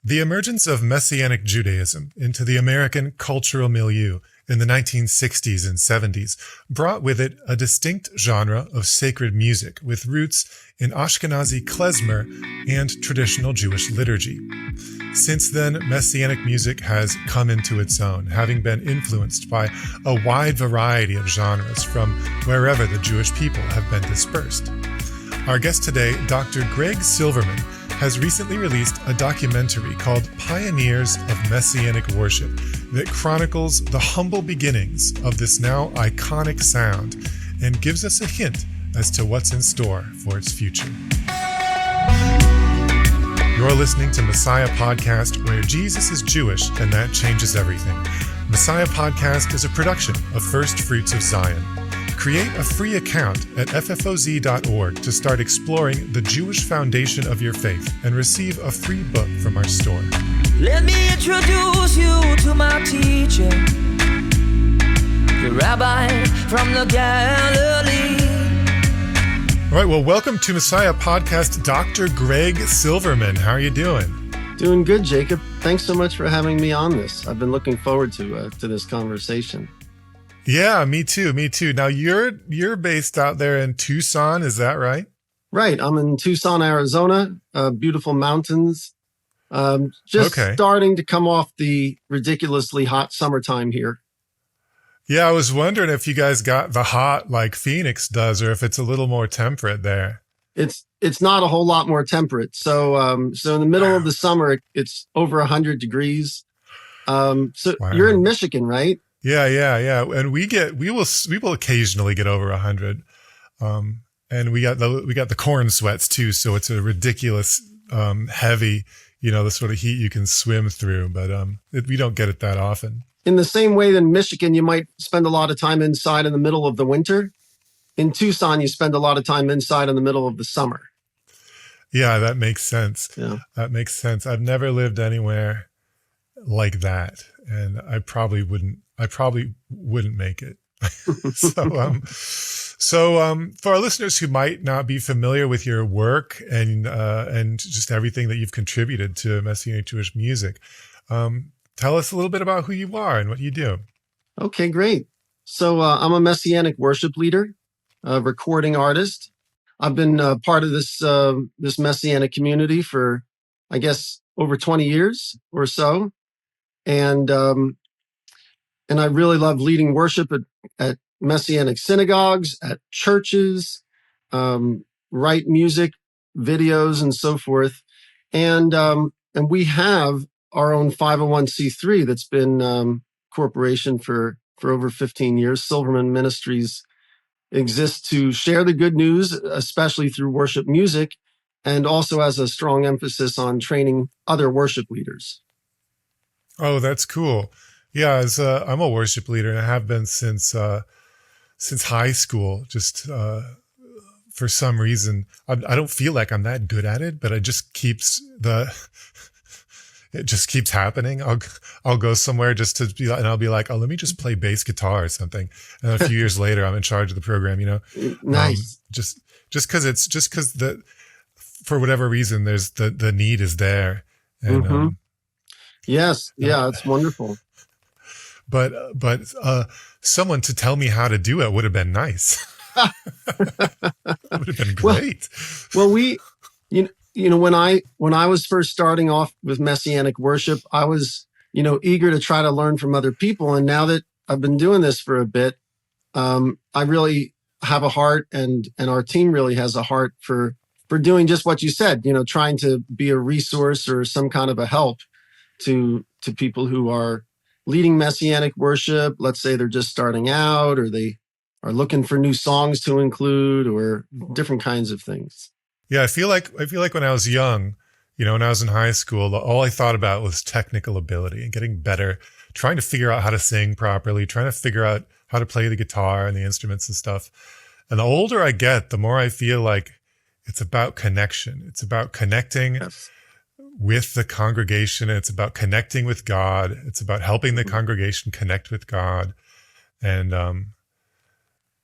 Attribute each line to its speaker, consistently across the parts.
Speaker 1: The emergence of Messianic Judaism into the American cultural milieu in the 1960s and 70s brought with it a distinct genre of sacred music with roots in Ashkenazi Klezmer and traditional Jewish liturgy. Since then, Messianic music has come into its own, having been influenced by a wide variety of genres from wherever the Jewish people have been dispersed. Our guest today, Dr. Greg Silverman, has recently released a documentary called Pioneers of Messianic Worship that chronicles the humble beginnings of this now iconic sound and gives us a hint as to what's in store for its future. You're listening to Messiah Podcast, where Jesus is Jewish and that changes everything. Messiah Podcast is a production of First Fruits of Zion. Create a free account at ffoz.org to start exploring the Jewish foundation of your faith and receive a free book from our store.
Speaker 2: Let me introduce you to my teacher, the rabbi from the Galilee.
Speaker 1: All right, well, welcome to Messiah Podcast, Dr. Greg Silverman. How are you doing?
Speaker 3: Doing good, Jacob. Thanks so much for having me on this. I've been looking forward to this conversation.
Speaker 1: Yeah, me too. Now you're based out there in Tucson, is that right?
Speaker 3: Right. I'm in Tucson, Arizona. Beautiful mountains. Starting to come off the ridiculously hot summertime here.
Speaker 1: Yeah, I was wondering if you guys got the hot like Phoenix does, or if it's a little more temperate there.
Speaker 3: It's not a whole lot more temperate. So in the middle of the summer, it's over 100 degrees. You're in Michigan, right?
Speaker 1: Yeah. And we will occasionally get over 100. And we got the corn sweats too. So it's a ridiculous, heavy, the sort of heat you can swim through, but, we don't get it that often.
Speaker 3: In the same way that in Michigan, you might spend a lot of time inside in the middle of the winter. In Tucson, you spend a lot of time inside in the middle of the summer.
Speaker 1: Yeah, that makes sense.
Speaker 3: Yeah.
Speaker 1: That makes sense. I've never lived anywhere like that, and I probably wouldn't make it. So for our listeners who might not be familiar with your work and just everything that you've contributed to Messianic Jewish music, tell us a little bit about who you are and what you do.
Speaker 3: Okay, great. So I'm a Messianic worship leader, a recording artist. I've been part of this Messianic community for, I guess, over 20 years or so. And I really love leading worship at Messianic synagogues, at churches, write music, videos, and so forth. And we have our own 501c3 that's been corporation for over 15 years. Silverman Ministries exists to share the good news, especially through worship music, and also has a strong emphasis on training other worship leaders.
Speaker 1: Oh, that's cool. Yeah, I'm a worship leader, and I have been since high school. Just for some reason, I don't feel like I'm that good at it, but it just keeps happening. I'll go somewhere just to be, and I'll be like, oh, let me just play bass guitar or something. And then a few years later, I'm in charge of the program.
Speaker 3: Nice.
Speaker 1: Just because for whatever reason, there's the need is there. And,
Speaker 3: mm-hmm. Yes. Yeah. It's wonderful.
Speaker 1: But someone to tell me how to do it would have been nice. That would have been great.
Speaker 3: Well, when I was first starting off with Messianic worship, I was, eager to try to learn from other people. And now that I've been doing this for a bit, I really have a heart, and our team really has a heart for doing just what you said, trying to be a resource or some kind of a help to people who are leading Messianic worship. Let's say they're just starting out, or they are looking for new songs to include, or different kinds of things.
Speaker 1: Yeah, I feel like when I was young, when I was in high school, all I thought about was technical ability and getting better, trying to figure out how to sing properly, trying to figure out how to play the guitar and the instruments and stuff. And the older I get, the more I feel like it's about connection. It's about connecting with the congregation. It's about connecting with God. It's about helping the congregation connect with God. And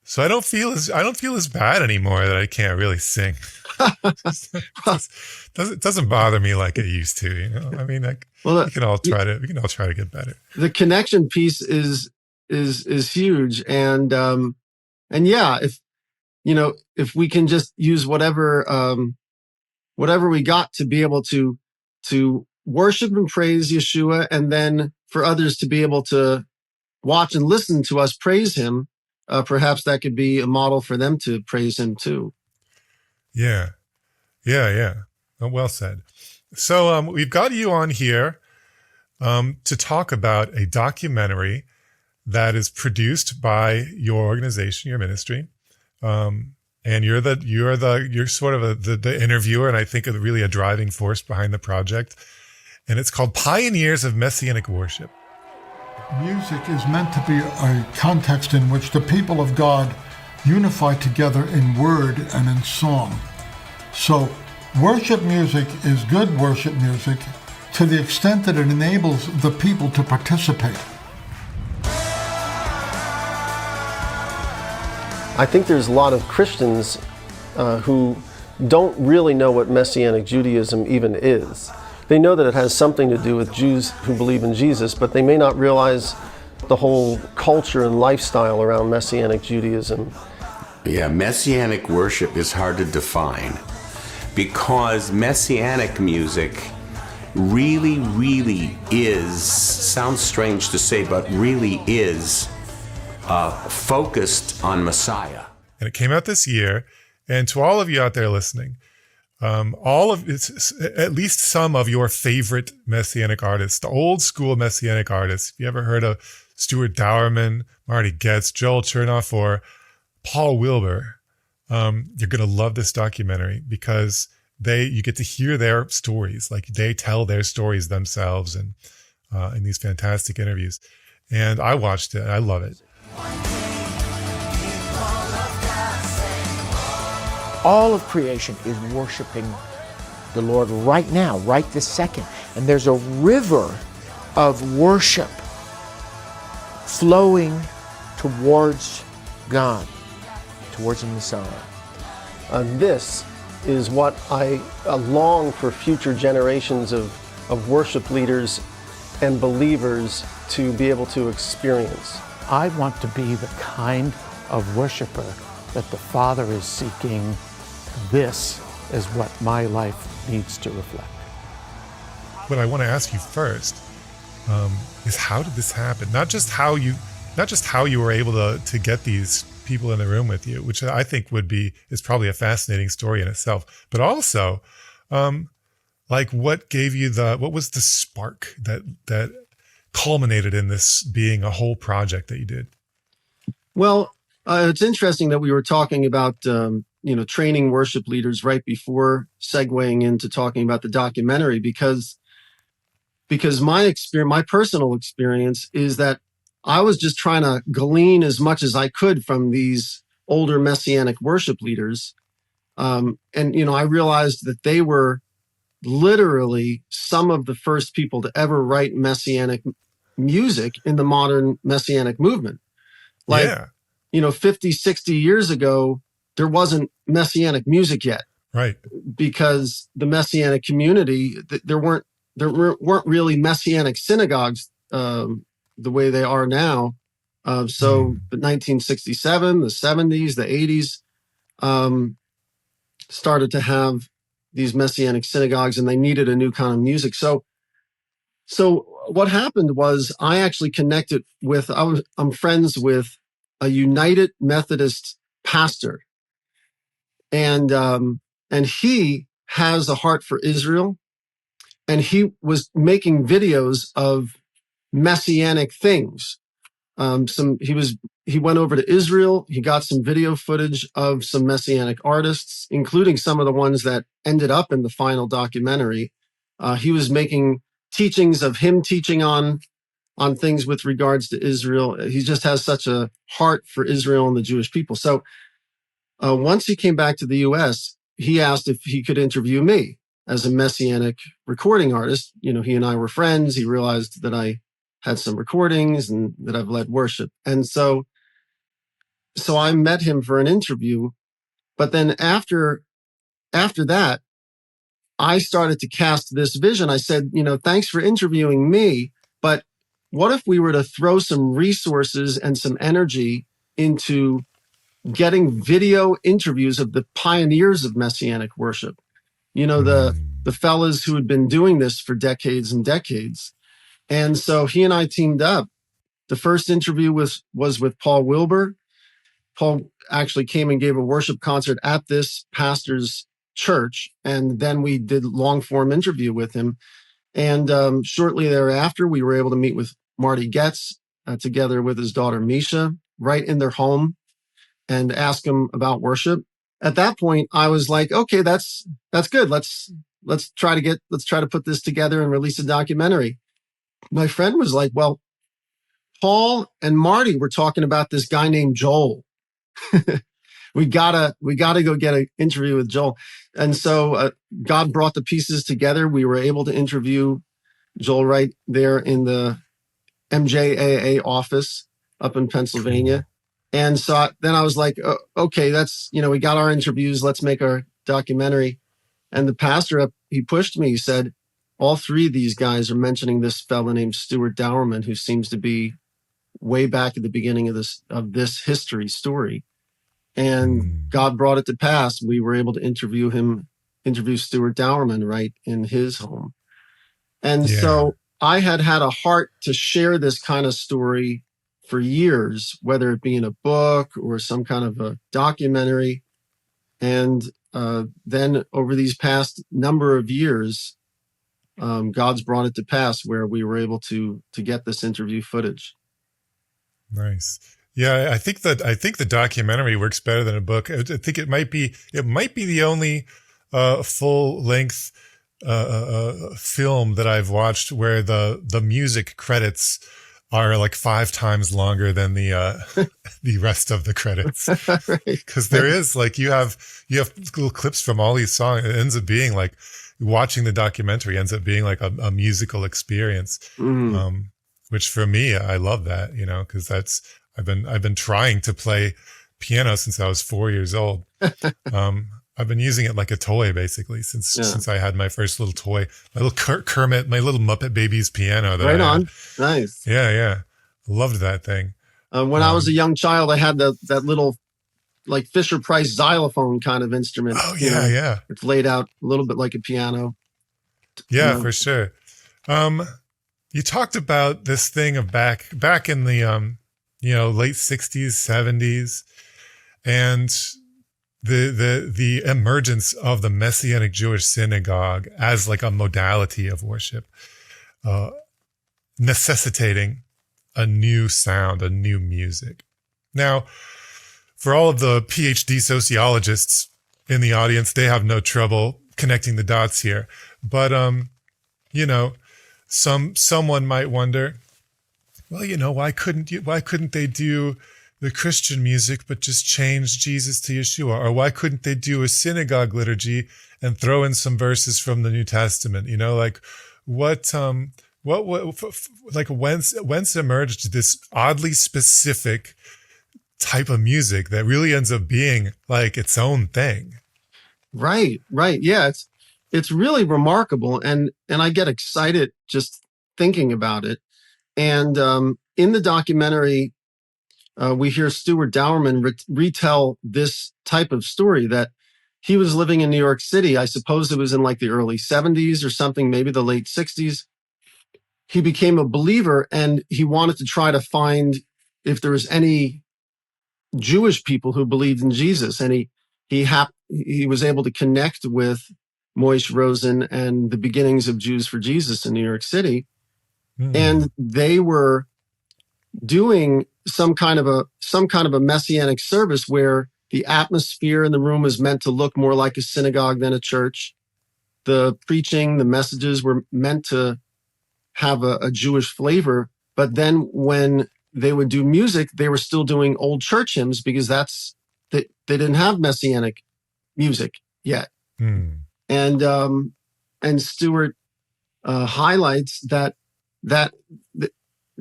Speaker 1: So I don't feel as bad anymore that I can't really sing. It doesn't bother me like it used to. You know, I mean, we can all try to get better.
Speaker 3: The connection piece is huge, and yeah, if we can just use whatever we got to be able to worship and praise Yeshua, and then for others to be able to watch and listen to us praise him, perhaps that could be a model for them to praise him too.
Speaker 1: Yeah. Oh, well said. So we've got you on here to talk about a documentary that is produced by your organization, your ministry. And you're sort of the interviewer, and I think really a driving force behind the project. And it's called Pioneers of Messianic Worship.
Speaker 4: Music is meant to be a context in which the people of God unify together in word and in song. So worship music is good worship music to the extent that it enables the people to participate.
Speaker 3: I think there's a lot of Christians who don't really know what Messianic Judaism even is. They know that it has something to do with Jews who believe in Jesus, but they may not realize the whole culture and lifestyle around Messianic Judaism.
Speaker 5: Yeah, Messianic worship is hard to define because Messianic music really is, sounds strange to say, but really is focused on Messiah.
Speaker 1: And it came out this year. And to all of you out there listening, at least some of your favorite Messianic artists, the old school Messianic artists. If you ever heard of Stuart Dauermann, Marty Goetz, Joel Chernoff, or Paul Wilbur, you're going to love this documentary because you get to hear their stories. Like they tell their stories themselves and in these fantastic interviews. And I watched it. And I love it.
Speaker 6: All of creation is worshiping the Lord right now, right this second. And there's a river of worship flowing towards God, towards the Messiah.
Speaker 3: This is what I long for future generations of worship leaders and believers to be able to experience.
Speaker 6: I want to be the kind of worshiper that the Father is seeking. This is what my life needs to reflect.
Speaker 1: What I want to ask you first is how did this happen? Not just how you were able to get these people in the room with you, which I think is probably a fascinating story in itself, but also like what was the spark that culminated in this being a whole project that you did?
Speaker 3: Well, it's interesting that we were talking about training worship leaders right before segueing into talking about the documentary, because my personal experience is that I was just trying to glean as much as I could from these older Messianic worship leaders. And I realized that they were literally some of the first people to ever write Messianic music in the modern Messianic movement. 50, 60 years ago, there wasn't Messianic music yet.
Speaker 1: Right.
Speaker 3: Because the Messianic community, there weren't really Messianic synagogues the way they are now. The 1967, the 70s, the 80s started to have these Messianic synagogues, and they needed a new kind of music. So what happened was I actually connected with, I'm friends with a United Methodist pastor. And he has a heart for Israel, and he was making videos of Messianic things. He went over to Israel. He got some video footage of some Messianic artists, including some of the ones that ended up in the final documentary. He was making teachings of him teaching on things with regards to Israel. He just has such a heart for Israel and the Jewish people. So once he came back to the U.S., he asked if he could interview me as a Messianic recording artist. He and I were friends. He realized that I had some recordings and that I've led worship. And so so I met him for an interview, but then after that, I started to cast this vision. I said, thanks for interviewing me, but what if we were to throw some resources and some energy into getting video interviews of the pioneers of Messianic worship? The fellas who had been doing this for decades and decades. And so he and I teamed up. The first interview was with Paul Wilbur. Paul actually came and gave a worship concert at this pastor's church. And then we did long form interview with him. And shortly thereafter, we were able to meet with Marty Getz together with his daughter, Misha, right in their home and ask him about worship. At that point, I was like, okay, that's good. Let's try to put this together and release a documentary. My friend was like, well, Paul and Marty were talking about this guy named Joel. we gotta go get an interview with Joel. And so God brought the pieces together. We were able to interview Joel right there in the MJAA office up in Pennsylvania. And so then I was like, okay, that's, we got our interviews. Let's make our documentary. And the pastor, he pushed me. He said, all three of these guys are mentioning this fella named Stuart Dauermann, who seems to be way back at the beginning of this history story. And God brought it to pass. We were able to interview Stuart Dauermann right in his home. And so I had a heart to share this kind of story for years, whether it be in a book or some kind of a documentary. And then over these past number of years, God's brought it to pass where we were able to get this interview footage.
Speaker 1: Nice. Yeah, I think the documentary works better than a book. I think it might be the only full length film that I've watched where the music credits are like 5 times longer than the rest of the credits. Because there is you have little clips from all these songs. It ends up being like watching the documentary ends up being like a musical experience. Which for me, I love that, because I've been trying to play piano since I was 4 years old. I've been using it like a toy basically since I had my first little toy, my little Kermit, my little Muppet Babies piano. Right on.
Speaker 3: Nice.
Speaker 1: Yeah. Loved that thing.
Speaker 3: When I was a young child, I had that little like Fisher Price xylophone kind of instrument.
Speaker 1: Oh yeah.
Speaker 3: It's laid out a little bit like a piano.
Speaker 1: Yeah, for sure. You talked about this thing of back in the late 60s, 70s, and the emergence of the Messianic Jewish synagogue as like a modality of worship, necessitating a new sound, a new music. Now, for all of the PhD sociologists in the audience, they have no trouble connecting the dots here. But, someone might wonder, well, why couldn't they do the Christian music, but just change Jesus to Yeshua? Or why couldn't they do a synagogue liturgy and throw in some verses from the New Testament? Whence emerged this oddly specific type of music that really ends up being like its own thing?
Speaker 3: Right. Yeah. It's really remarkable. And I get excited just thinking about it. And in the documentary, we hear Stuart Dauermann retell this type of story that he was living in New York City. I suppose it was in like the early 70s or something, maybe the late 60s. He became a believer and he wanted to try to find if there was any Jewish people who believed in Jesus. And he was able to connect with Moish Rosen and the beginnings of Jews for Jesus in New York City. And they were doing some kind of a messianic service where the atmosphere in the room was meant to look more like a synagogue than a church. The preaching, the messages were meant to have a Jewish flavor. But then when they would do music, they were still doing old church hymns because they didn't have messianic music yet. And Stuart highlights that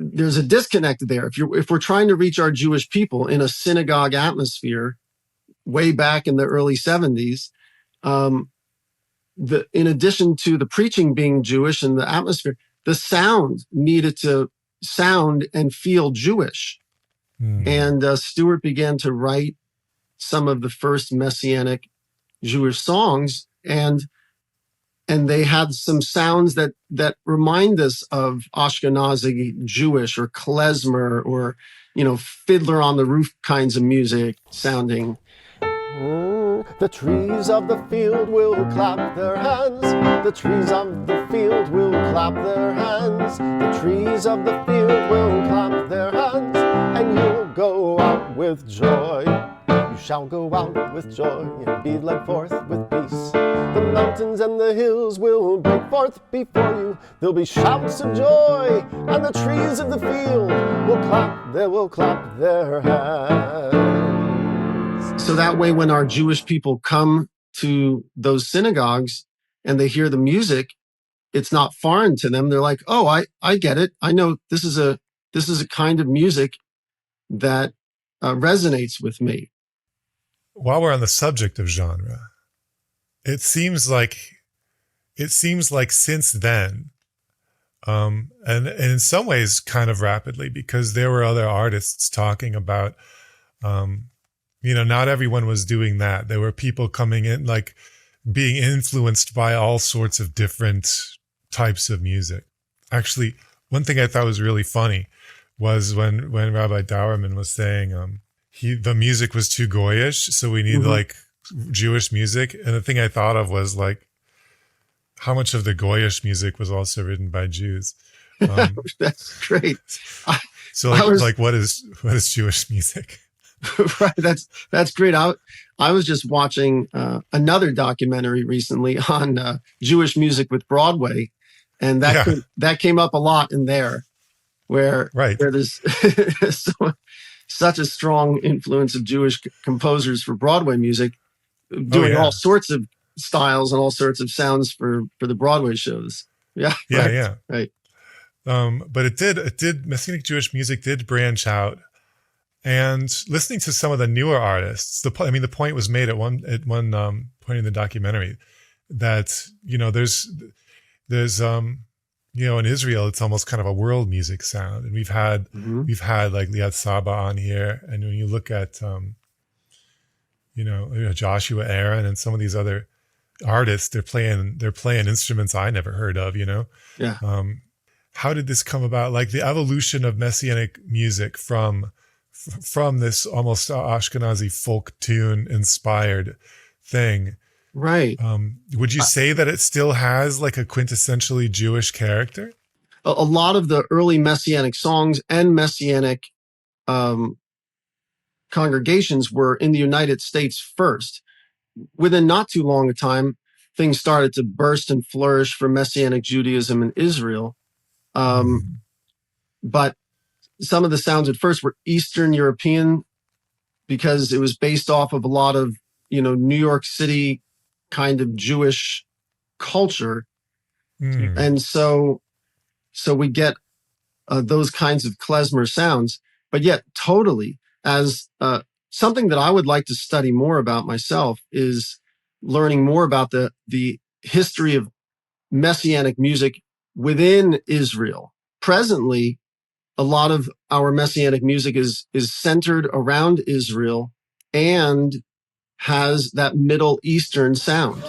Speaker 3: there's a disconnect there. If we're trying to reach our Jewish people in a synagogue atmosphere way back in the early 70s, in addition to the preaching being Jewish and the atmosphere, the sound needed to sound and feel Jewish. And Stuart began to write some of the first Messianic Jewish songs, and they had some sounds that remind us of Ashkenazi Jewish or Klezmer or, Fiddler on the Roof kinds of music sounding.
Speaker 7: The trees of the field will clap their hands. The trees of the field will clap their hands. The trees of the field will clap their hands. And you'll go out with joy. You shall go out with joy and be led forth with peace. The mountains and the hills will break forth before you. There'll be shouts of joy, and the trees of the field will clap their hands.
Speaker 3: So that way, when our Jewish people come to those synagogues and they hear the music, it's not foreign to them. They're like, oh, I get it. I know this is a kind of music that resonates with me.
Speaker 1: While we're on the subject of genre, it seems like since then, and in some ways kind of rapidly, because there were other artists talking about, not everyone was doing that. There were people coming in, like being influenced by all sorts of different types of music. Actually, one thing I thought was really funny was when Rabbi Dauermann was saying the music was too goyish, so we need like Jewish music. And the thing I thought of was like how much of the goyish music was also written by Jews.
Speaker 3: That's great.
Speaker 1: What is Jewish music?
Speaker 3: Right. That's great. I was just watching another documentary recently on Jewish music with Broadway, and that came up a lot in there, where there's such a strong influence of Jewish composers for Broadway music, doing all sorts of styles and all sorts of sounds for the Broadway shows. Yeah. Right.
Speaker 1: But it did Messianic Jewish music did branch out. And listening to some of the newer artists, the point was made at one point in the documentary that, there's in Israel, it's almost kind of a world music sound. And we've had like Liat Saba on here. And when you look at, Joshua Aaron and some of these other artists, they're playing instruments I never heard of,
Speaker 3: Yeah.
Speaker 1: How did this come about? Like the evolution of Messianic music from this almost Ashkenazi folk tune inspired thing.
Speaker 3: Right.
Speaker 1: Would you say that it still has like a quintessentially Jewish character?
Speaker 3: A lot of the early Messianic songs and Messianic congregations were in the United States first. Within not too long a time, things started to burst and flourish for Messianic Judaism in Israel. But some of the sounds at first were Eastern European because it was based off of a lot of, New York City kind of Jewish culture. And so we get those kinds of klezmer sounds, but yet totally as something that I would like to study more about myself is learning more about the history of Messianic music within Israel. Presently, a lot of our Messianic music is centered around Israel and has that Middle Eastern sound.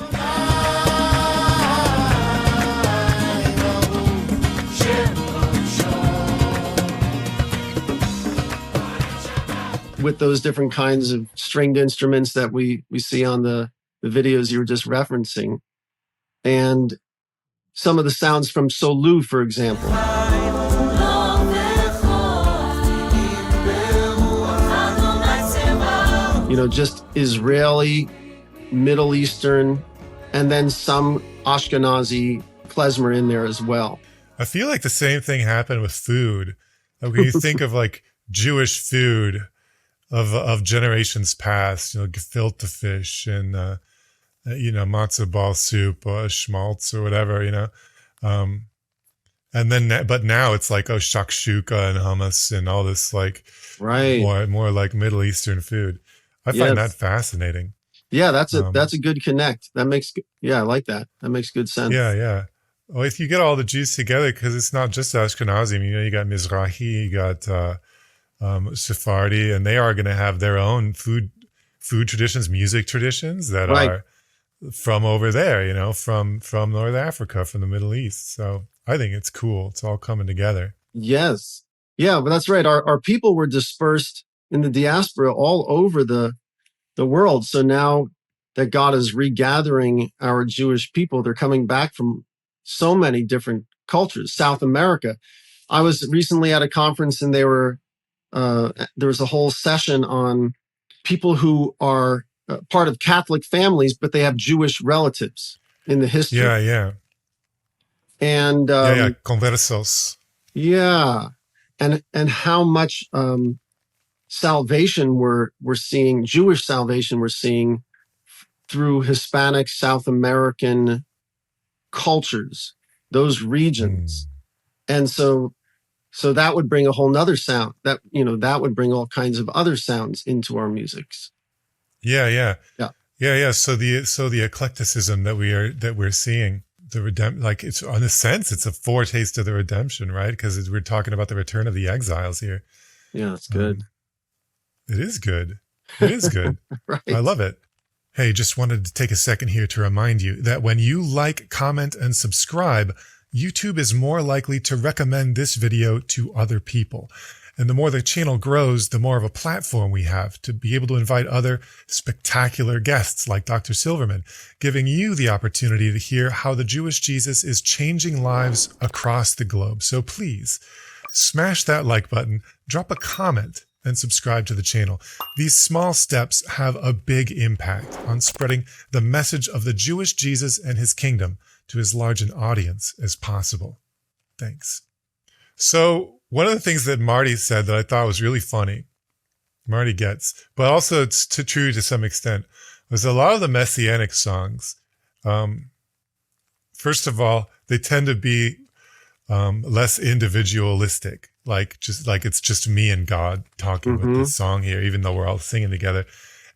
Speaker 3: With those different kinds of stringed instruments that we see on the videos you were just referencing. And some of the sounds from Solu, for example. Just Israeli, Middle Eastern, and then some Ashkenazi klezmer in there as well.
Speaker 1: I feel like the same thing happened with food. Like when you think of like Jewish food of generations past, gefilte fish and matzo ball soup or schmaltz or whatever, And then, but now it's like, oh, shakshuka and hummus and all this like
Speaker 3: Right.
Speaker 1: more like Middle Eastern food. I find that
Speaker 3: Yes.
Speaker 1: fascinating.
Speaker 3: Yeah, that's a good connect. That makes, I like that. That makes good sense.
Speaker 1: Yeah. Well, if you get all the Jews together, because it's not just Ashkenazi. I mean, you got Mizrahi, you got Sephardi, and they are going to have their own food traditions, music traditions that
Speaker 3: Right.
Speaker 1: are from over there, from North Africa, from the Middle East. So I think it's cool. It's all coming together.
Speaker 3: Yes. Yeah, but that's right. Our people were dispersed in the diaspora all over the world. So now that God is regathering our Jewish people, they're coming back from so many different cultures. South America. I was recently at a conference and there was a whole session on people who are part of Catholic families, but they have Jewish relatives in the history.
Speaker 1: Yeah.
Speaker 3: And
Speaker 1: Conversos.
Speaker 3: yeah, and how much salvation we're seeing, Jewish salvation we're seeing through Hispanic, South American cultures, those regions. And so that would bring a whole nother sound that would bring all kinds of other sounds into our musics.
Speaker 1: Yeah. So the eclecticism that we're seeing, like it's in a sense, it's a foretaste of the redemption, right? Because we're talking about the return of the exiles here.
Speaker 3: Yeah, it's good.
Speaker 1: It is good. It is good.
Speaker 3: Right.
Speaker 1: I love it. Hey, just wanted to take a second here to remind you that when you like, comment, and subscribe, YouTube is more likely to recommend this video to other people. And the more the channel grows, the more of a platform we have to be able to invite other spectacular guests like Dr. Silverman, giving you the opportunity to hear how the Jewish Jesus is changing lives across the globe. So please smash that like button, drop a comment, and subscribe to the channel. These small steps have a big impact on spreading the message of the Jewish Jesus and his kingdom to as large an audience as possible. Thanks. So one of the things that Marty said that I thought was really funny, Marty gets, but also it's true to some extent, was a lot of the Messianic songs. First of all, they tend to be less individualistic, like it's just me and God talking with this song here, even though we're all singing together.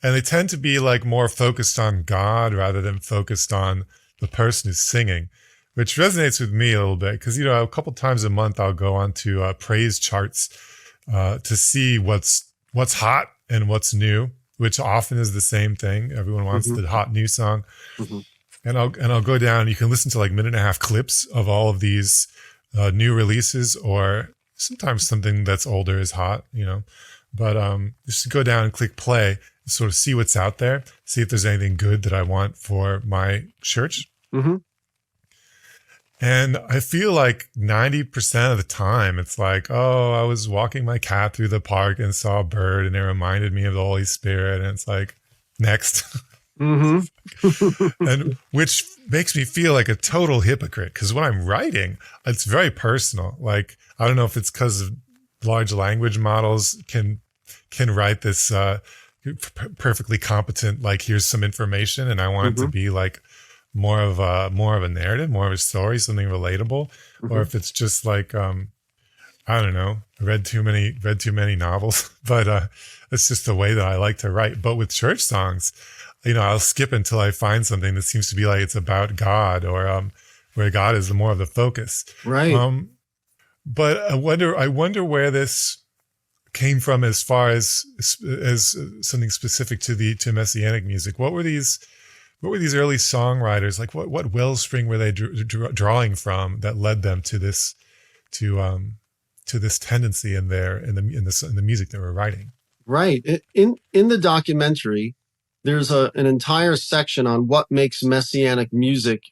Speaker 1: And they tend to be like more focused on God rather than focused on the person who's singing, which resonates with me a little bit because, a couple times a month I'll go on to praise charts to see what's hot and what's new, which often is the same thing. Everyone wants the hot new song. And I'll go down. You can listen to like 1.5-minute clips of all of these new releases, or sometimes something that's older is hot, but just go down and click play, sort of see what's out there, see if there's anything good that I want for my church. And I feel like 90% of the time it's like, oh, I was walking my cat through the park and saw a bird and it reminded me of the Holy Spirit. And it's like, next. And which makes me feel like a total hypocrite because when I'm writing, it's very personal. Like, I don't know if it's because of large language models can write this perfectly competent, like, here's some information, and I want it to be like more of a narrative, more of a story, something relatable, or if it's just like I don't know, I read too many novels, but it's just the way that I like to write. But with church songs, I'll skip until I find something that seems to be like it's about God, or where God is more of the focus.
Speaker 3: Right.
Speaker 1: But I wonder where this came from as far as something specific to Messianic music. What were these early songwriters like? What wellspring were they drawing from that led them to this tendency in the music they were writing? Right.
Speaker 3: In the documentary, there's an entire section on what makes Messianic music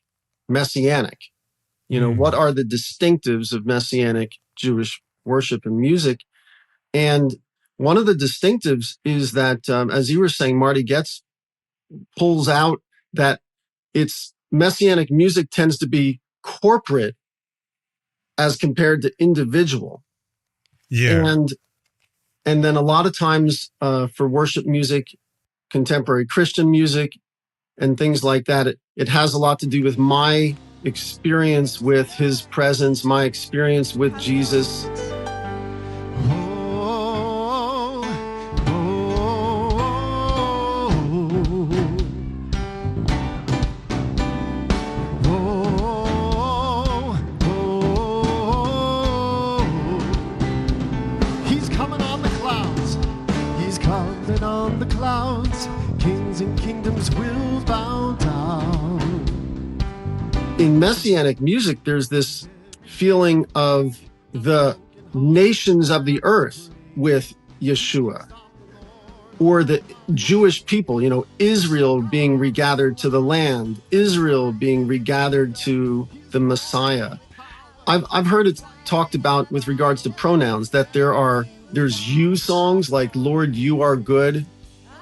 Speaker 3: Messianic. What are the distinctives of Messianic Jewish worship and music? And one of the distinctives is that, as you were saying, Marty Getz pulls out that it's Messianic music tends to be corporate as compared to individual.
Speaker 1: Yeah.
Speaker 3: And then a lot of times for worship music, contemporary Christian music, and things like that, it has a lot to do with my experience with his presence, my experience with Jesus.
Speaker 7: He's coming on the clouds. He's coming on the clouds. Kings and kingdoms will bow down.
Speaker 3: In Messianic music, there's this feeling of the nations of the earth with Yeshua, or the Jewish people, Israel being regathered to the land, Israel being regathered to the Messiah. I've heard it talked about with regards to pronouns that there's you songs like Lord, you are good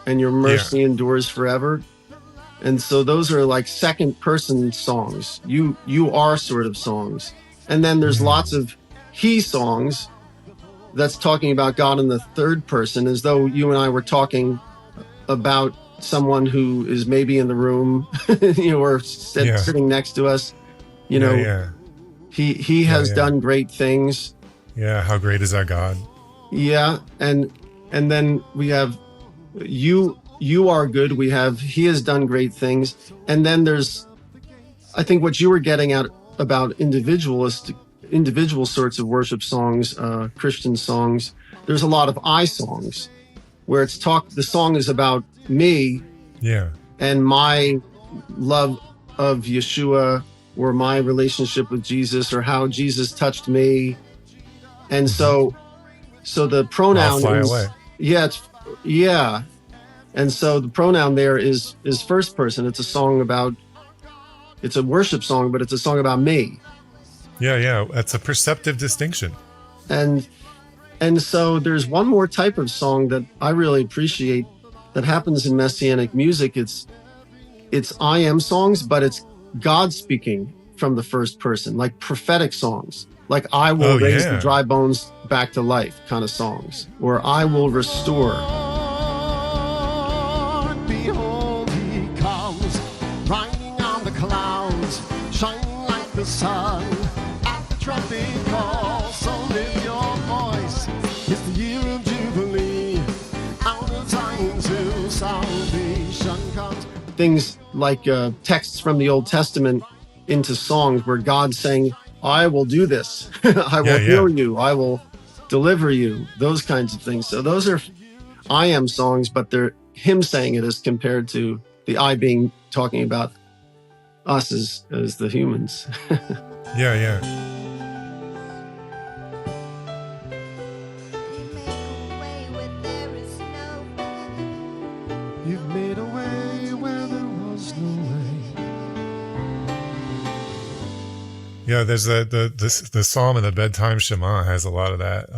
Speaker 3: and your mercy endures forever. And so those are like second person songs. You are sort of songs. And then there's lots of he songs that's talking about God in the third person, as though you and I were talking about someone who is maybe in the room, or sitting next to us. He has done great things.
Speaker 1: Yeah, how great is our God?
Speaker 3: Yeah, and then we have you are good. We have he has done great things. And then there's, I think what you were getting at about individual sorts of worship songs, Christian songs. There's a lot of I songs where the song is about me and my love of Yeshua, or my relationship with Jesus, or how Jesus touched me. And so the pronoun
Speaker 1: I'll fly away.
Speaker 3: Yeah. And so the pronoun there is first person. It's a worship song, but it's a song about me.
Speaker 1: Yeah. That's a perceptive distinction.
Speaker 3: And so there's one more type of song that I really appreciate that happens in Messianic music. It's I am songs, but it's God speaking from the first person, like prophetic songs, like I will raise the dry bones back to life kind of songs, or I will restore.
Speaker 7: Behold, he comes, riding on the clouds, shining like the sun. At the trumpet call, so lift your voice. It's the year of Jubilee. Out of Zion to salvation comes.
Speaker 3: Things like texts from the Old Testament into songs where God's saying, I will do this. I will heal you. I will deliver you. Those kinds of things. So those are I am songs, but they're him saying it as compared to the I being talking about us as the humans.
Speaker 1: Yeah.
Speaker 7: You've made a way where there was no way.
Speaker 1: Yeah, there's the Psalm in the bedtime Shema has a lot of that.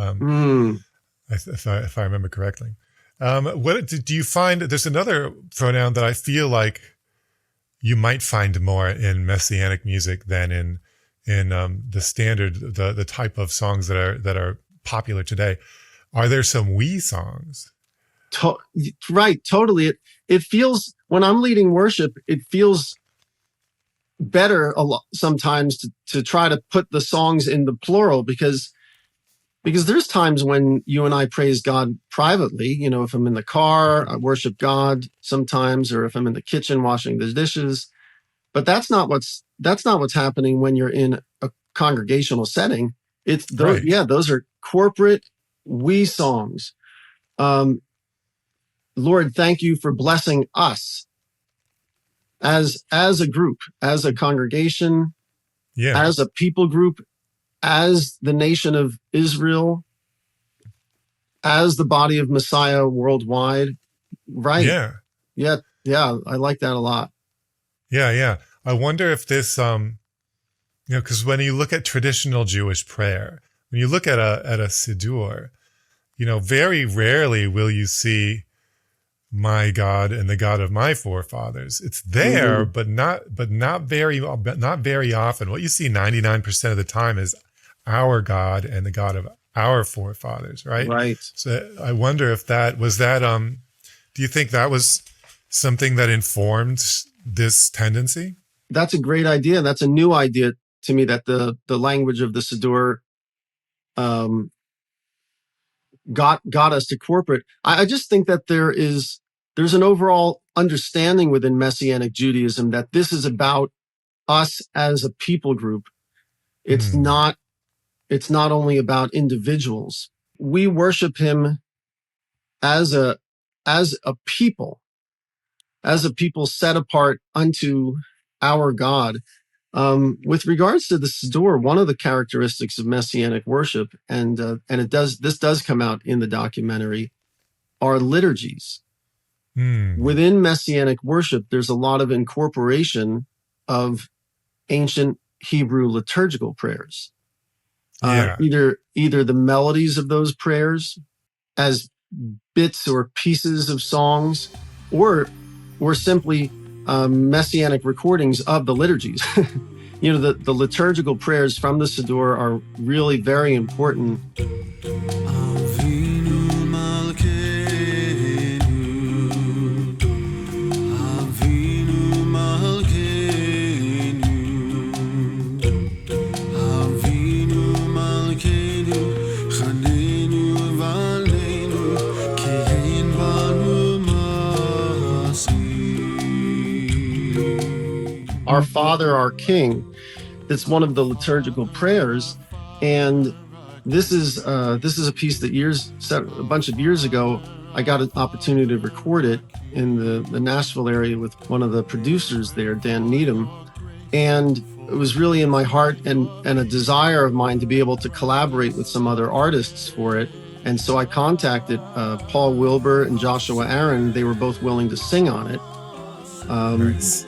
Speaker 1: If I remember correctly. What do you find? There's another pronoun that I feel like you might find more in Messianic music than in the standard, the type of songs that are popular today. Are there some we songs?
Speaker 3: Right, totally. It feels, when I'm leading worship, it feels better a lot sometimes to try to put the songs in the plural, because there's times when you and I praise God privately. If I'm in the car, I worship God sometimes, or if I'm in the kitchen washing the dishes. But that's not what's happening when you're in a congregational setting. It's those,
Speaker 1: right.
Speaker 3: Those are corporate we songs. Lord, thank you for blessing us as a group, as a congregation, as a people group, as the nation of Israel, as the body of Messiah worldwide. Right. Yeah. I like that a lot.
Speaker 1: Yeah. I wonder if this, because when you look at traditional Jewish prayer, when you look at a Siddur, very rarely will you see my God and the God of my forefathers. It's there, but not very often. What you see 99% of the time is our God and the God of our forefathers, right?
Speaker 3: Right.
Speaker 1: So I wonder if that was that. Do you think that was something that informed this tendency?
Speaker 3: that's a great idea. That's a new idea to me, that the language of the Siddur got us to corporate. I just think that there's an overall understanding within Messianic Judaism that this is about us as a people group. It's not only about individuals. We worship him as a people set apart unto our God. With regards to the Siddur, one of the characteristics of Messianic worship, and this does come out in the documentary, are liturgies. Within Messianic worship, there's a lot of incorporation of ancient Hebrew liturgical prayers. Either the melodies of those prayers as bits or pieces of songs, or simply Messianic recordings of the liturgies. The liturgical prayers from the Siddur are really very important. Our Father, our King. It's one of the liturgical prayers, and this is a piece that a bunch of years ago I got an opportunity to record it in the Nashville area with one of the producers there, Dan Needham, and it was really in my heart and a desire of mine to be able to collaborate with some other artists for it. And so I contacted Paul Wilbur and Joshua Aaron. They were both willing to sing on it.
Speaker 1: Nice.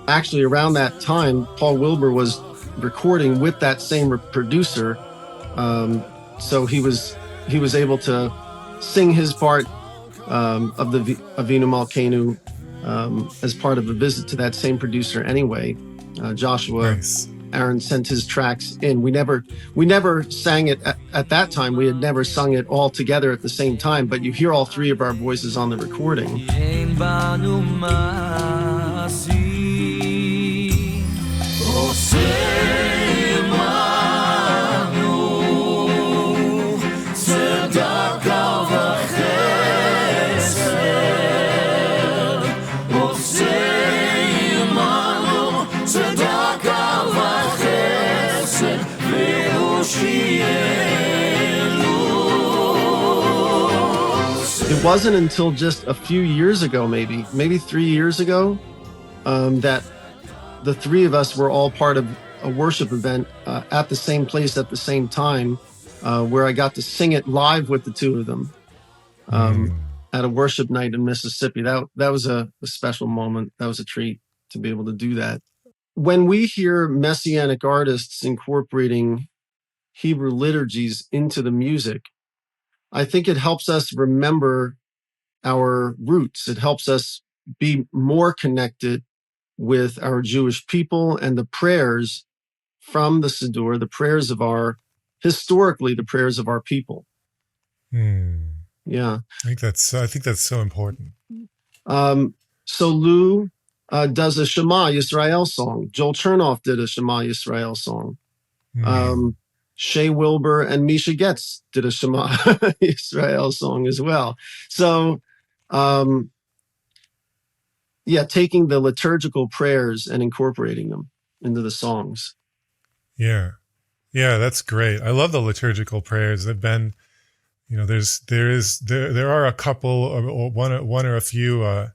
Speaker 3: Actually, around that time, Paul Wilbur was recording with that same producer, so he was able to sing his part of the Avinu Malkeinu as part of a visit to that same producer. Anyway, Joshua Aaron sent his tracks in. We never sang it at that time. We had never sung it all together at the same time, but you hear all three of our voices on the recording. It wasn't until just a few years ago, maybe 3 years ago, that the three of us were all part of a worship event at the same place at the same time, where I got to sing it live with the two of them at a worship night in Mississippi. That was a special moment. That was a treat to be able to do that. When we hear Messianic artists incorporating Hebrew liturgies into the music, I think it helps us remember our roots. It helps us be more connected with our Jewish people and the prayers from the Siddur, the prayers of historically the prayers of our people. Yeah.
Speaker 1: I think that's so important.
Speaker 3: So Lou does a Shema Yisrael song. Joel Chernoff did a Shema Yisrael song. Shea Wilbur and Misha Getz did a Shema Yisrael song as well. So, taking the liturgical prayers and incorporating them into the songs.
Speaker 1: Yeah, that's great. I love the liturgical prayers. They've been, there are a couple, or one or a few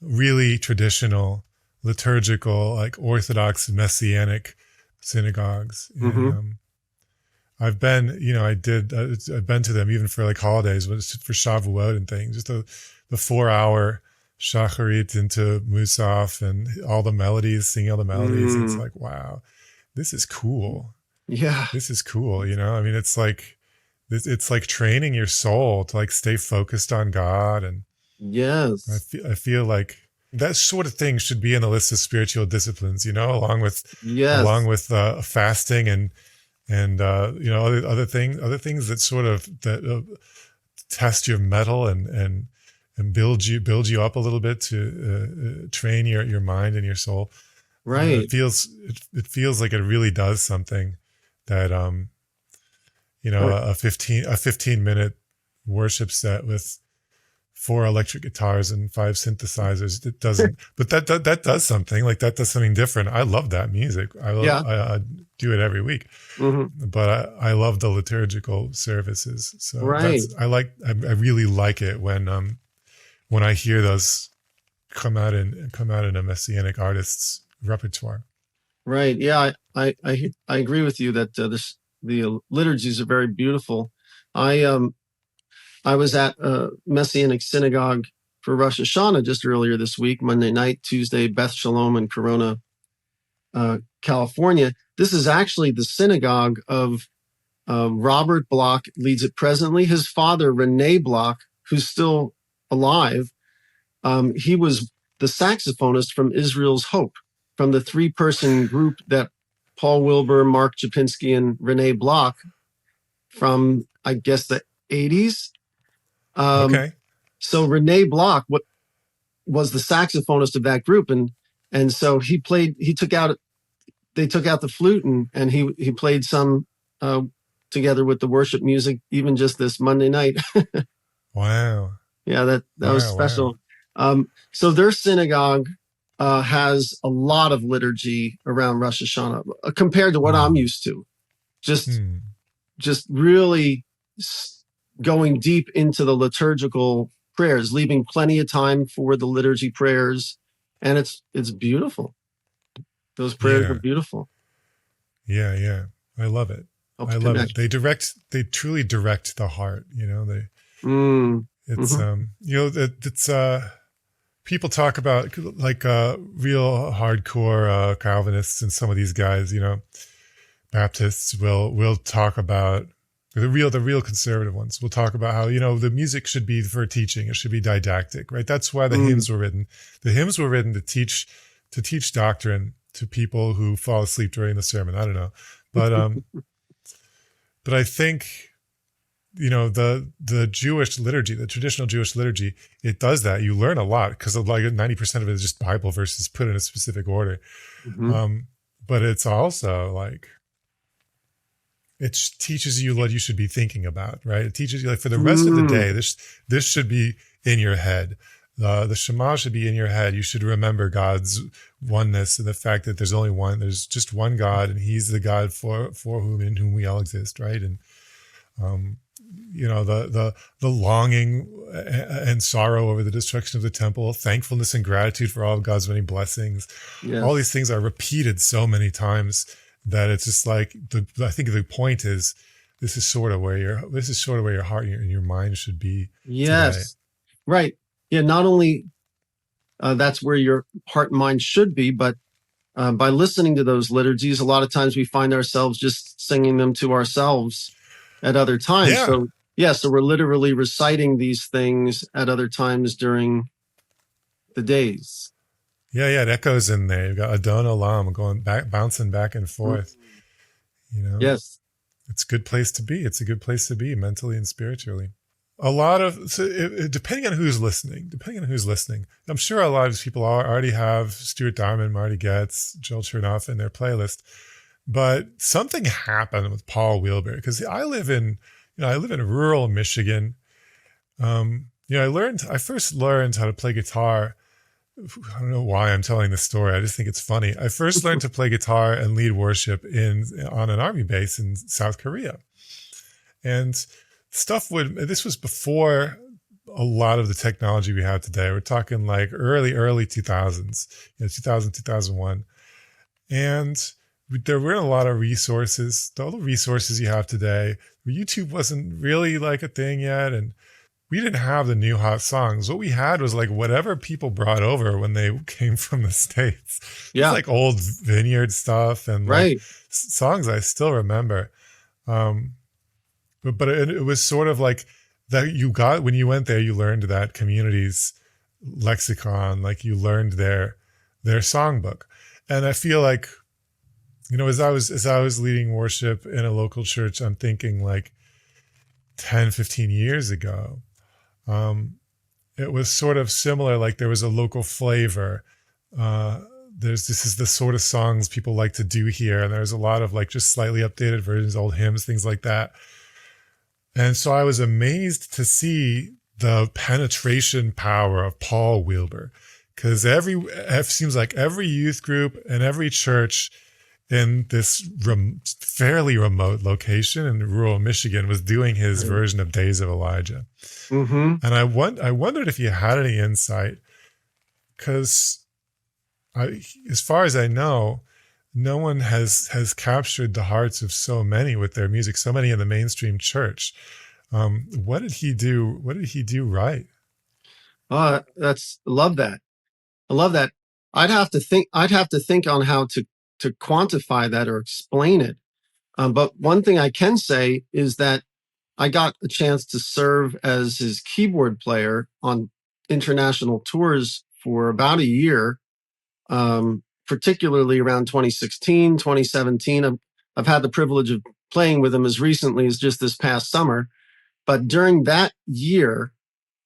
Speaker 1: really traditional liturgical, like Orthodox Messianic synagogues. And, I've been, I've been to them even for like holidays, for Shavuot and things. Just the 4-hour Shacharit into Musaf and all the melodies, singing all the melodies. It's like, wow, this is cool.
Speaker 3: Yeah,
Speaker 1: this is cool. I mean, it's like training your soul to like stay focused on God. And
Speaker 3: yes,
Speaker 1: I feel like that sort of thing should be in the list of spiritual disciplines. Along with fasting and other things that sort of test your mettle and build you up a little bit to train your mind and your soul.
Speaker 3: Right.
Speaker 1: It feels like it really does something that a 15-minute worship set with 4 electric guitars and 5 synthesizers. It doesn't, but that does something. Like that does something different. I love that music. I do it every week.
Speaker 3: Mm-hmm.
Speaker 1: But I love the liturgical services. So
Speaker 3: Right.
Speaker 1: I really like it when I hear those come out in a Messianic artist's repertoire.
Speaker 3: Right. Yeah, I agree with you that the liturgies are very beautiful. I was at a Messianic synagogue for Rosh Hashanah just earlier this week, Monday night, Tuesday, Beth Shalom in Corona, California. This is actually the synagogue of Robert Bloch leads it presently. His father, Rene Bloch, who's still alive, he was the saxophonist from Israel's Hope, from the 3-person group that Paul Wilbur, Mark Japinski, and Rene Bloch from, I guess, the 80s.
Speaker 1: Okay.
Speaker 3: So Rene Bloch was the saxophonist of that group, and so they took out the flute and he played some together with the worship music, even just this Monday night.
Speaker 1: Wow.
Speaker 3: Yeah, that was special. Wow. So their synagogue has a lot of liturgy around Rosh Hashanah compared to what I'm used to. Just really going deep into the liturgical prayers, leaving plenty of time for the liturgy prayers, and it's beautiful. Those prayers are beautiful.
Speaker 1: Yeah. I love it. I love it. They truly direct the heart, It's people talk about like real hardcore Calvinists and some of these guys, Baptists will talk about the real conservative ones will talk about how, the music should be for teaching. It should be didactic, right? That's why the hymns were written. The hymns were written to teach doctrine to people who fall asleep during the sermon. I don't know. But I think, the Jewish liturgy, the traditional Jewish liturgy, it does that. You learn a lot because like 90% of it is just Bible verses put in a specific order. Mm-hmm. But it's also like, it teaches you what you should be thinking about, right? It teaches you like for the rest of the day, this should be in your head. The Shema should be in your head. You should remember God's oneness and the fact that there's just one God, and He's the God for whom in whom we all exist, right? And the longing and sorrow over the destruction of the temple, thankfulness and gratitude for all of God's many blessings. Yes. All these things are repeated so many times that it's just like I think the point is this is sort of where your heart and your mind should be.
Speaker 3: Yes,
Speaker 1: today.
Speaker 3: Right. Yeah, not only that's where your heart and mind should be, but by listening to those liturgies, a lot of times we find ourselves just singing them to ourselves at other times.
Speaker 1: Yeah.
Speaker 3: So we're literally reciting these things at other times during the days.
Speaker 1: Yeah, it echoes in there. You've got Adon Olam bouncing back and forth.
Speaker 3: Yes.
Speaker 1: It's a good place to be. It's a good place to be mentally and spiritually. Depending on who's listening, I'm sure a lot of people already have Stuart Dauermann, Marty Goetz, Joel Chernoff in their playlist. But something happened with Paul Wilbur because I live in rural Michigan. I first learned how to play guitar. I don't know why I'm telling this story. I just think it's funny. I first learned to play guitar and lead worship on an army base in South Korea. And this was before a lot of the technology we have today. We're talking like early 2000s, 2000, 2001. And there weren't a lot of resources, all the resources you have today. YouTube wasn't really like a thing yet. And we didn't have the new hot songs. What we had was like whatever people brought over when they came from the States. Yeah. It's like old Vineyard stuff and like songs I still remember. But it was sort of like that you got when you went there, you learned that community's lexicon, like you learned their songbook. And I feel like, as I was leading worship in a local church, I'm thinking like 10, 15 years ago, it was sort of similar. Like there was a local flavor. this is the sort of songs people like to do here. And there's a lot of like just slightly updated versions, old hymns, things like that. And so I was amazed to see the penetration power of Paul Wilbur, because it seems like every youth group and every church in this fairly remote location in rural Michigan was doing his version of Days of Elijah.
Speaker 3: Mm-hmm.
Speaker 1: And I wondered if you had any insight, because as far as I know, no one has captured the hearts of so many with their music, so many in the mainstream church. What did he do? What did he do right?
Speaker 3: Love that. I love that. I'd have to think on how to quantify that or explain it. But one thing I can say is that I got a chance to serve as his keyboard player on international tours for about a year, particularly around 2016, 2017. I've had the privilege of playing with him as recently as just this past summer. But during that year,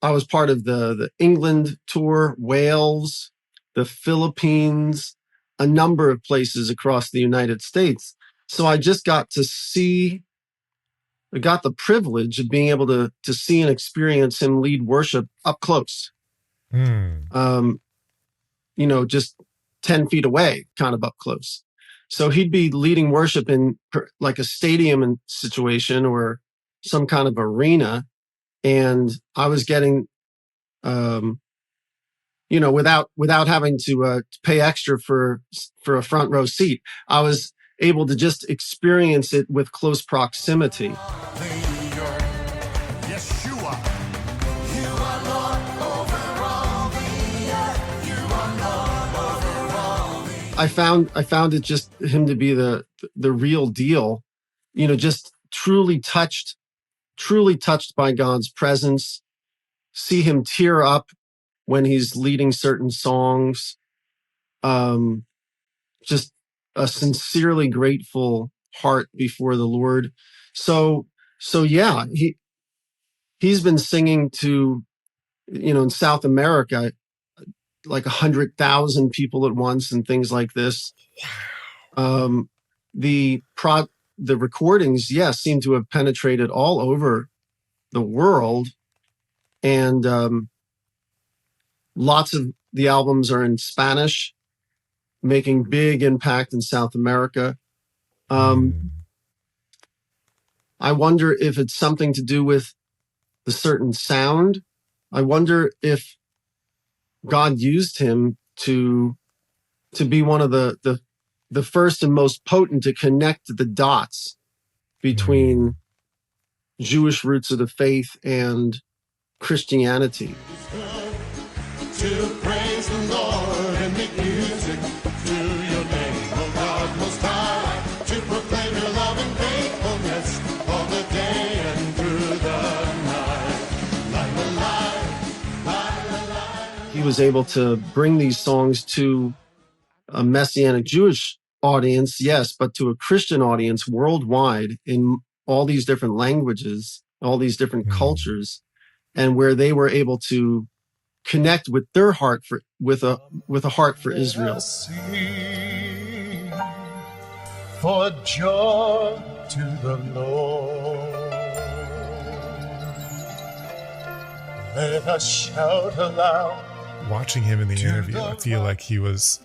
Speaker 3: I was part of the England tour, Wales, the Philippines, a number of places across the United States. So I just got the privilege of being able to see and experience him lead worship up close. Just 10 feet away, kind of up close. So he'd be leading worship in like a stadium situation or some kind of arena. And I was getting, without having to pay extra for a front row seat, I was able to just experience it with close proximity. I found it just him to be the real deal, just truly touched by God's presence. See him tear up when he's leading certain songs. Just a sincerely grateful heart before the Lord. So yeah, he's been singing to, in South America, like 100,000 people at once and things like this. The recordings, yes, seem to have penetrated all over the world, and lots of the albums are in Spanish, making big impact in South America. I wonder if it's something to do with the certain sound. I wonder if God used him to be one of the first and most potent to connect the dots between Jewish roots of the faith and Christianity.
Speaker 8: To praise the Lord and make music to your name, O God Most High, to proclaim your love and faithfulness all the day and through the night. He
Speaker 3: was able to bring these songs to a Messianic Jewish audience, yes, but to a Christian audience worldwide in all these different languages, all these different cultures, and where they were able to connect with their heart with a heart for Israel.
Speaker 8: For joy to the Lord, let us shout aloud.
Speaker 1: Watching him in the interview, I feel like he was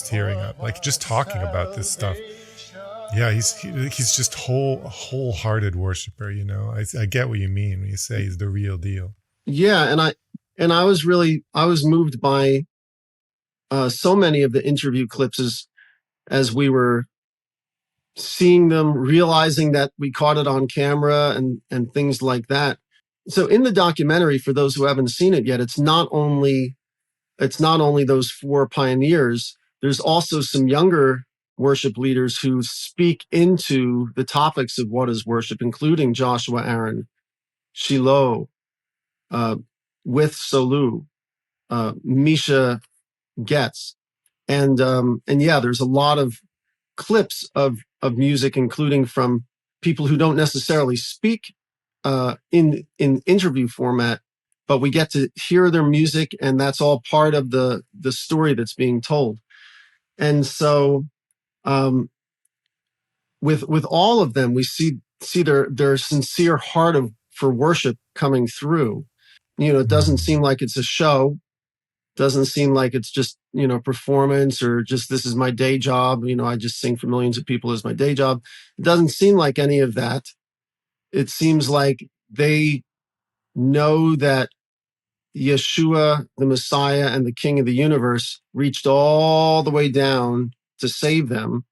Speaker 1: tearing up, like just talking about this stuff. Yeah, he's just wholehearted worshiper. I get what you mean when you say he's the real deal.
Speaker 3: Yeah, and I was moved by so many of the interview clips as we were seeing them, realizing that we caught it on camera and things like that. So in the documentary, for those who haven't seen it yet, it's not only those four pioneers. There's also some younger worship leaders who speak into the topics of what is worship, including Joshua Aaron, Shiloh, with Solu, Misha Getz. And yeah, there's a lot of clips of music, including from people who don't necessarily speak in interview format, but we get to hear their music, and that's all part of the story that's being told. And so, with all of them, we see their sincere heart for worship coming through. It doesn't seem like it's a show. Doesn't seem like it's just, performance or just, this is my day job. I just sing for millions of people as my day job. It doesn't seem like any of that. It seems like they know that Yeshua, the Messiah and the King of the universe, reached all the way down to save them.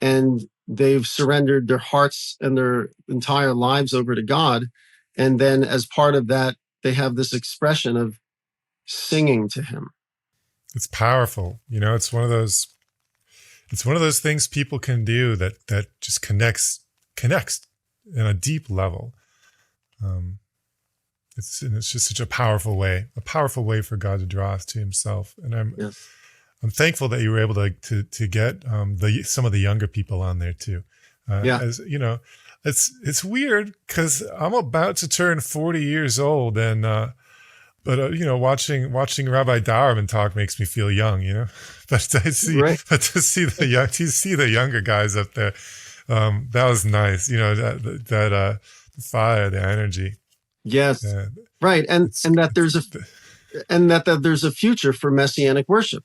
Speaker 3: And they've surrendered their hearts and their entire lives over to God. And then as part of that, they have this expression of singing to him.
Speaker 1: It's powerful. It's one of those things people can do that just connects in a deep level. It's just such a powerful way for God to draw us to himself. And I'm thankful that you were able to get some of the younger people on there too. As it's weird because I'm about to turn 40 years old, and watching Rabbi Dauermann talk makes me feel young, But to see the younger guys up there, that was nice. That fire, the energy.
Speaker 3: Yes, right, and that there's a future for Messianic worship.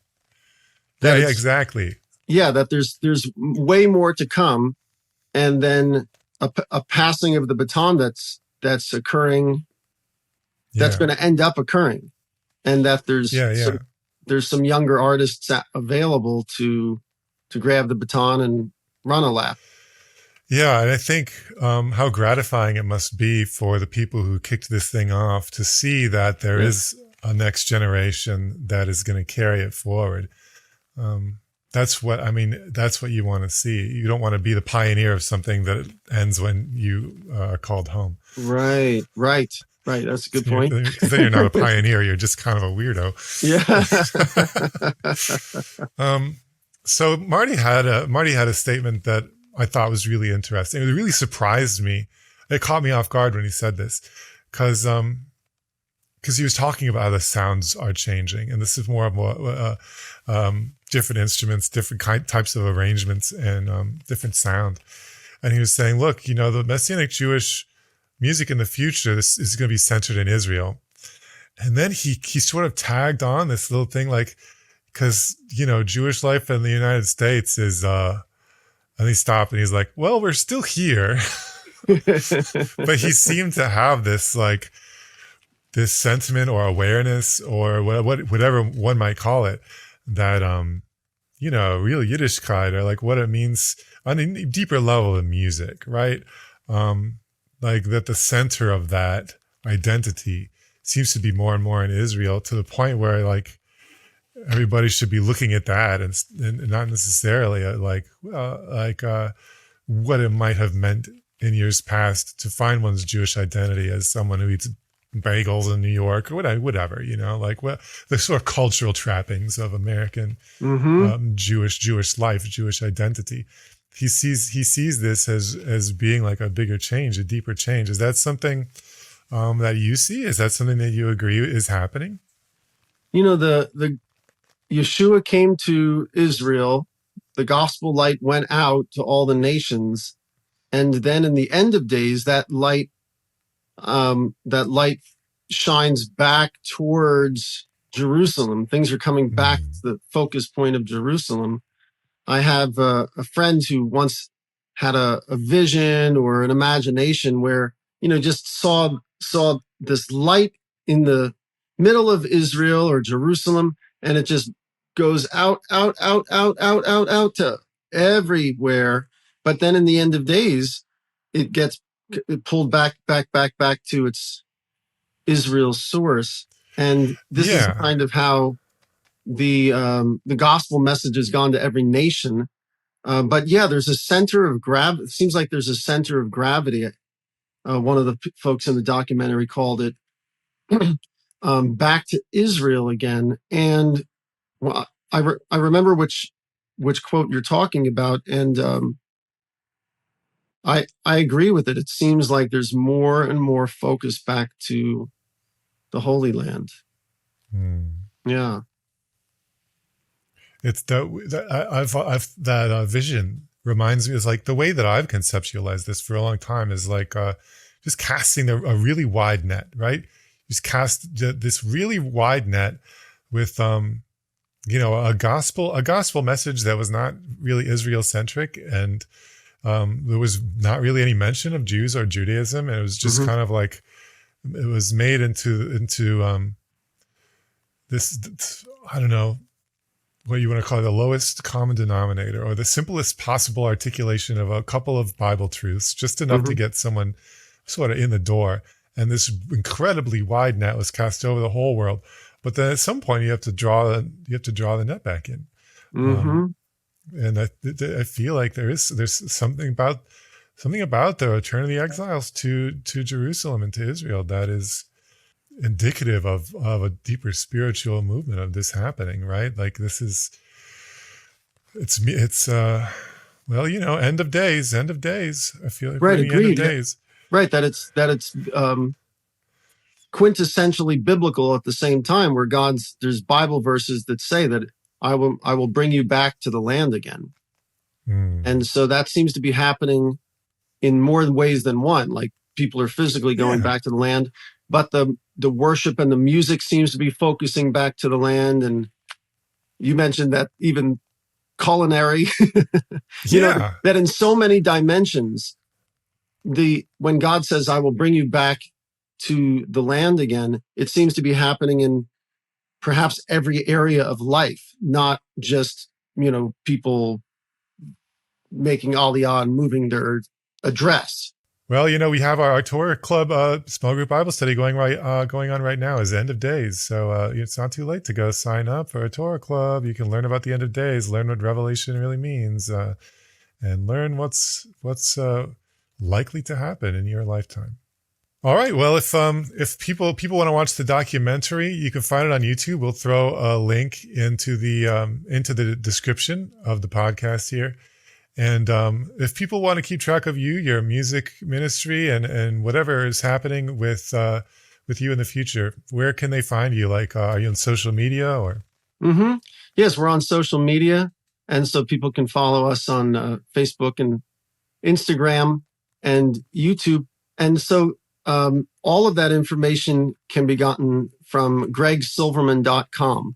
Speaker 1: Yeah, exactly.
Speaker 3: Yeah, that there's way more to come, and then a passing of the baton that's occurring. That's going to end up occurring, and that there's some younger artists available to grab the baton and run a lap.
Speaker 1: Yeah, and I think how gratifying it must be for the people who kicked this thing off to see that there is a next generation that is going to carry it forward. That's what you want to see. You don't want to be the pioneer of something that ends when you are called home.
Speaker 3: Right. That's a good point.
Speaker 1: Then you're not a pioneer. You're just kind of a weirdo.
Speaker 3: Yeah.
Speaker 1: So Marty had a statement that I thought was really interesting. It really surprised me. It caught me off guard when he said this, because he was talking about how the sounds are changing, and this is more different instruments, different types of arrangements, and different sound. And he was saying, look, the Messianic Jewish music in the future, this is going to be centered in Israel. And then he sort of tagged on this little thing, like, because Jewish life in the United States is and he stopped and he's like, well, we're still here. But he seemed to have this this sentiment or awareness or whatever one might call it, that real Yiddishkeit, or like what it means on a deeper level in music, right? Like that the center of that identity seems to be more and more in Israel, to the point where like everybody should be looking at that and not necessarily what it might have meant in years past to find one's Jewish identity as someone who eats bagels in New York or whatever, the sort of cultural trappings of American Jewish life, Jewish identity. He sees this as being like a bigger change, a deeper change. Is that something that you see? Is that something that you agree is happening?
Speaker 3: The Yeshua came to Israel, the gospel light went out to all the nations, and then in the end of days, that light shines back towards Jerusalem. Things are coming back to the focus point of Jerusalem. I have a friend who once had a vision or an imagination where, just saw this light in the middle of Israel or Jerusalem, and it just goes out to everywhere. But then in the end of days, it gets pulled back to its Israel's source. And this is kind of how the gospel message has gone to every nation. But there's a center of gravity. It seems like there's a center of gravity. One of the folks in the documentary called it back to Israel again. And I remember which quote you're talking about, and I agree with it. It seems like there's more and more focus back to the Holy Land. Yeah.
Speaker 1: It's that vision reminds me, is like the way that I've conceptualized this for a long time is like just casting a really wide net, right? Just cast this really wide net with a gospel message that was not really Israel centric, and there was not really any mention of Jews or Judaism, and it was just kind of like it was made into this, I don't know what you want to call it, the lowest common denominator or the simplest possible articulation of a couple of Bible truths, just enough to get someone sort of in the door. And this incredibly wide net was cast over the whole world. But then at some point you have to draw the net back in. And I feel like there's something about the return of the exiles to Jerusalem and to Israel that is indicative of a deeper spiritual movement of this happening, right? Like it's end of days. I feel like
Speaker 3: right,
Speaker 1: we're in the
Speaker 3: agreed.
Speaker 1: end of days.
Speaker 3: Right, that it's quintessentially biblical at the same time, where there's Bible verses that say that I will bring you back to the land again. And so that seems to be happening in more ways than one. Like people are physically going back to the land, but the worship and the music seems to be focusing back to the land. And you mentioned that even culinary, that in so many dimensions, when God says, I will bring you back to the land again, it seems to be happening in perhaps every area of life, not just, people making aliyah and moving their address.
Speaker 1: Well, we have our Torah Club small group Bible study going on right now. Is End of Days, so it's not too late to go sign up for a Torah Club. You can learn about the end of days, learn what Revelation really means, and learn what's likely to happen in your lifetime. All right. Well, if people want to watch the documentary, you can find it on YouTube. We'll throw a link into the description of the podcast here. And if people want to keep track of your music ministry and whatever is happening with you in the future, where can they find you? Like, are you on social media or?
Speaker 3: Yes, we're on social media. And so people can follow us on Facebook and Instagram and YouTube. And so all of that information can be gotten from gregsilverman.com.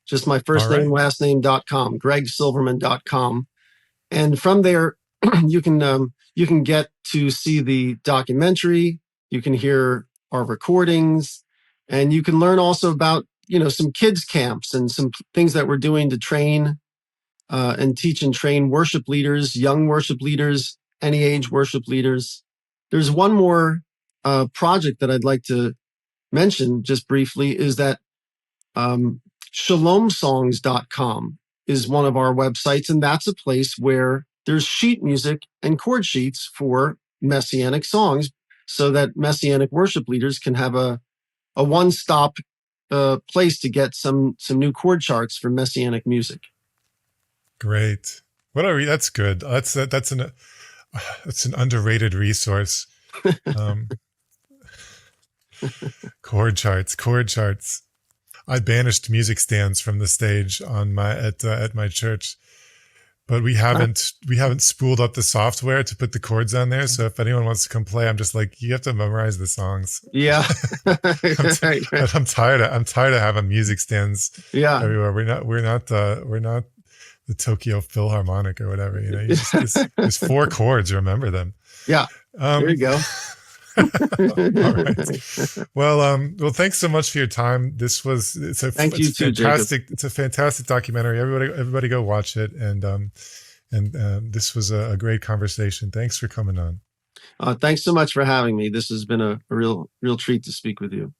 Speaker 3: Just my first name, last name.com, gregsilverman.com. And from there, you can get to see the documentary. You can hear our recordings, and you can learn also about some kids camps and some things that we're doing to train and teach and train worship leaders, young worship leaders, any age worship leaders. There's one more project that I'd like to mention just briefly, is that shalomsongs.com is one of our websites, and that's a place where there's sheet music and chord sheets for Messianic songs, so that Messianic worship leaders can have a one-stop place to get some new chord charts for Messianic music. Great.
Speaker 1: That's good. That's an underrated resource. Chord charts. I banished music stands from the stage at my church, but we haven't spooled up the software to put the chords on there. So if anyone wants to come play, I'm just like, you have to memorize the songs.
Speaker 3: Yeah.
Speaker 1: I'm tired of having music stands everywhere. We're not the Tokyo Philharmonic or whatever. There's 4 chords. Remember them.
Speaker 3: Yeah. There you go.
Speaker 1: All right. Well, thanks so much for your time. It's a fantastic documentary. Everybody go watch it. And this was a great conversation. Thanks for coming on.
Speaker 3: Thanks so much for having me. This has been a real treat to speak with you.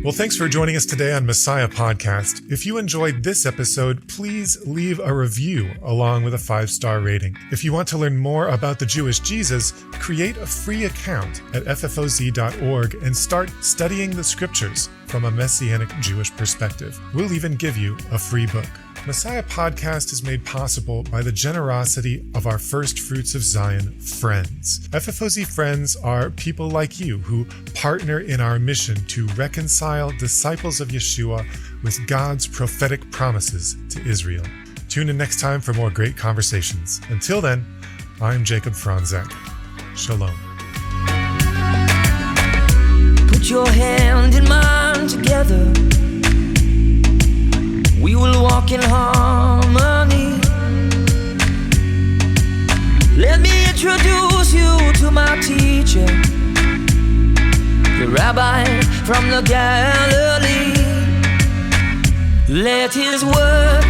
Speaker 1: Well, thanks for joining us today on Messiah Podcast. If you enjoyed this episode, please leave a review along with a 5-star rating. If you want to learn more about the Jewish Jesus, create a free account at ffoz.org and start studying the scriptures from a Messianic Jewish perspective. We'll even give you a free book. Messiah Podcast is made possible by the generosity of our First Fruits of Zion friends. FFOZ friends are people like you who partner in our mission to reconcile disciples of Yeshua with God's prophetic promises to Israel. Tune in next time for more great conversations. Until then, I'm Jacob Franzak. Shalom.
Speaker 2: Put your hand in mine together. We will walk in harmony. Let me introduce you to my teacher, the rabbi from the Galilee. Let his word